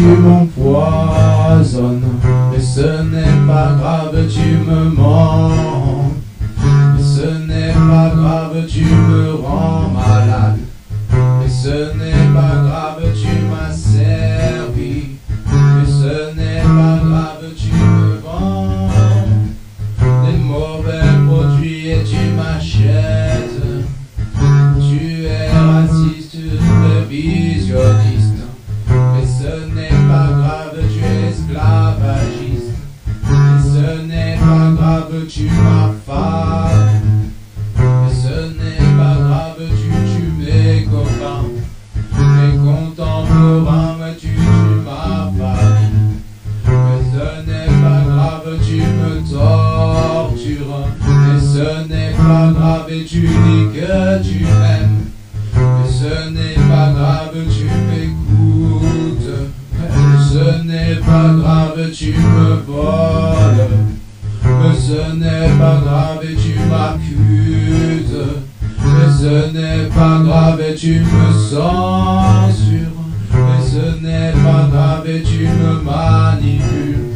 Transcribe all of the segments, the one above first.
tu m'empoisonnes, mais ce n'est pas grave, tu me mens. Mais ce n'est pas grave, tu me rends malade. Mais ce n'est pas grave, tu m'as servi. Mais ce n'est pas grave, tu me vends des mauvais produits et tu m'achètes. Tu es raciste, révisionniste. Mais ce n'est pas grave, tu es esclavagiste. Mais ce n'est pas grave, tu m'affames. Mais ce n'est pas grave, tu tues mes copains. Mes contemporains, mais tu tues ma famille. Mais ce n'est pas grave, tu me tortures. Mais ce n'est pas grave et tu dis que tu m'aimes. Mais ce n'est pas grave, tu m'écoutes. Mais ce n'est pas grave, tu me voles. Mais ce n'est pas grave et tu m'accuses. Mais ce n'est pas grave et tu me censures. Mais ce n'est pas grave et tu me manipules.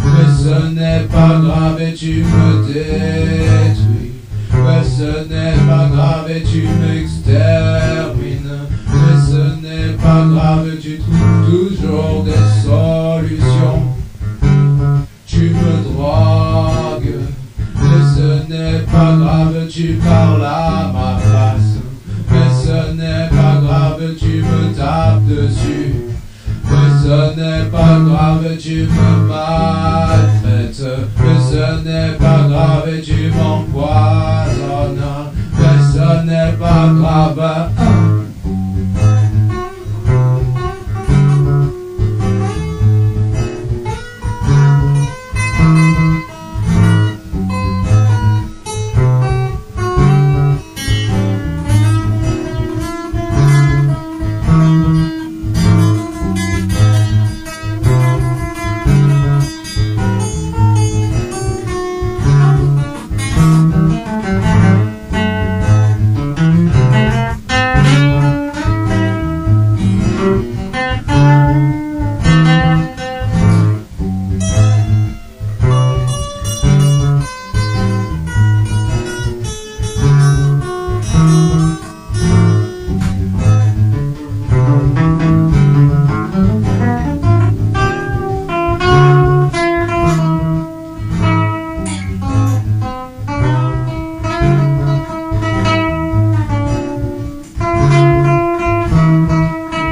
Mais ce n'est pas grave et tu me détruis. Mais ce n'est pas grave et tu m'extermines. Mais ce n'est pas grave et tu trouves toujours des solutions. Tu me drogues. Mais ce n'est pas grave, tu parles à ma place. Mais ce n'est pas grave, tu me tapes dessus. Mais ce n'est pas grave, tu me maltraites. Mais ce n'est pas grave et tu m'empoisonnes. Mais ce n'est pas grave.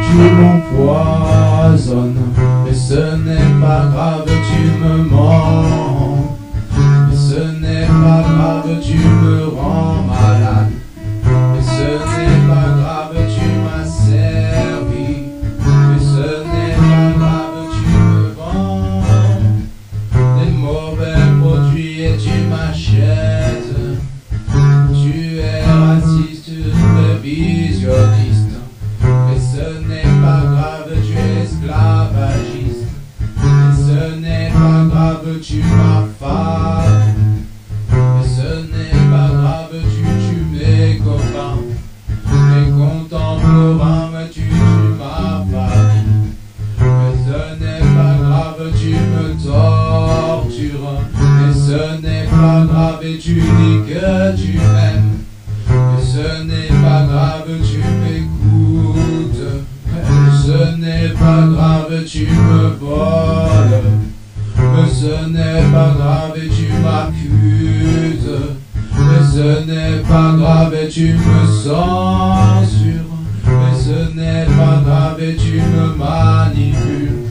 Tu m'empoisonnes, mais ce n'est pas grave, tu me mens. Mais ce n'est pas grave, tu me rends malade. Mais ce n'est pas grave, tu m'as servi. Mais ce n'est pas grave, tu me vends des mauvais produits et tu m'achètes. Tu es raciste, révisionniste. Mais ce n'est pas grave, tu es esclavagiste. Mais ce n'est pas grave, tu m'affames. Mais ce n'est pas grave, tu tues mes copains. Mes contemporains, mais tu tues ma famille. Mais ce n'est pas grave, tu me tortures. Mais ce n'est pas grave et tu dis que tu m'aimes. Mais ce n'est pas grave, tu m'écoutes. Mais ce n'est pas grave, tu me voles. Mais ce n'est pas grave et tu m'accuses. Mais ce n'est pas grave et tu me censures. Mais ce n'est pas grave et tu me manipules.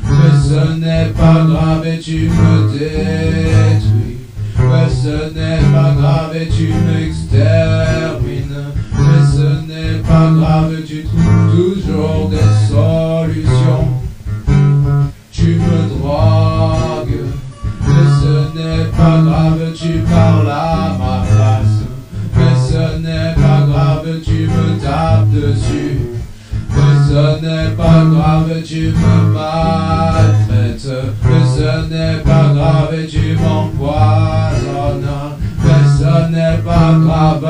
Mais ce n'est pas grave et tu me détruis. Mais ce n'est pas grave et tu m'extermines. Mais ce n'est pas grave et tu trouves toujours des solutions. Tu me drogues. Mais ce n'est pas grave, tu parles à ma place. Mais ce n'est pas grave, tu me tapes dessus. Mais ce n'est pas grave, tu me maltraites. Mais ce n'est pas grave et tu m'empoisonnes. Mais ce n'est pas grave.